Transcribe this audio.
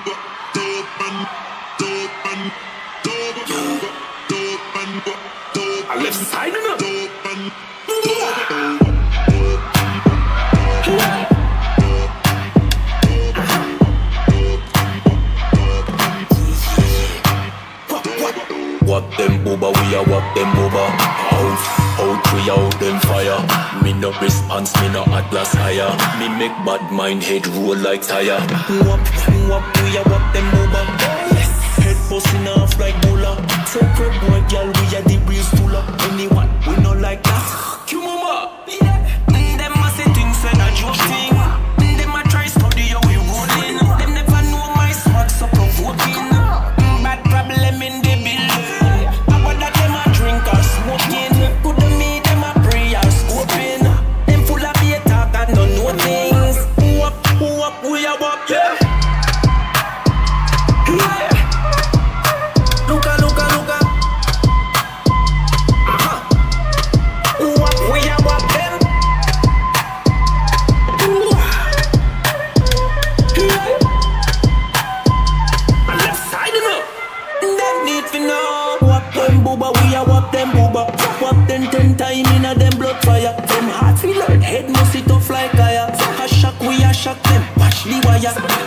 I left side of them. What them booba, we a what them booba. Out we out them fire. Me no response, me no atlas higher. Me make bad mind head roll like tire. Wap, we a what them booba. Head busting off like bulla. Separate boy, girl, we a the breeze full up. Anyone, we no like that. Kumuma, yeah. Them a say things when I joke thing. Them a try study how we rolling. Them never know my swag so provoking. Bad problem in the building. About that them a drink or smoking. Couldn't meet them a pray or scoping. Them full of beer talk and don't know things. Who we a wap, yeah. Wap them 10 times in a them blood fire. Them heart feel like head must sit off like fire. A shock we a shock them, watch the wire.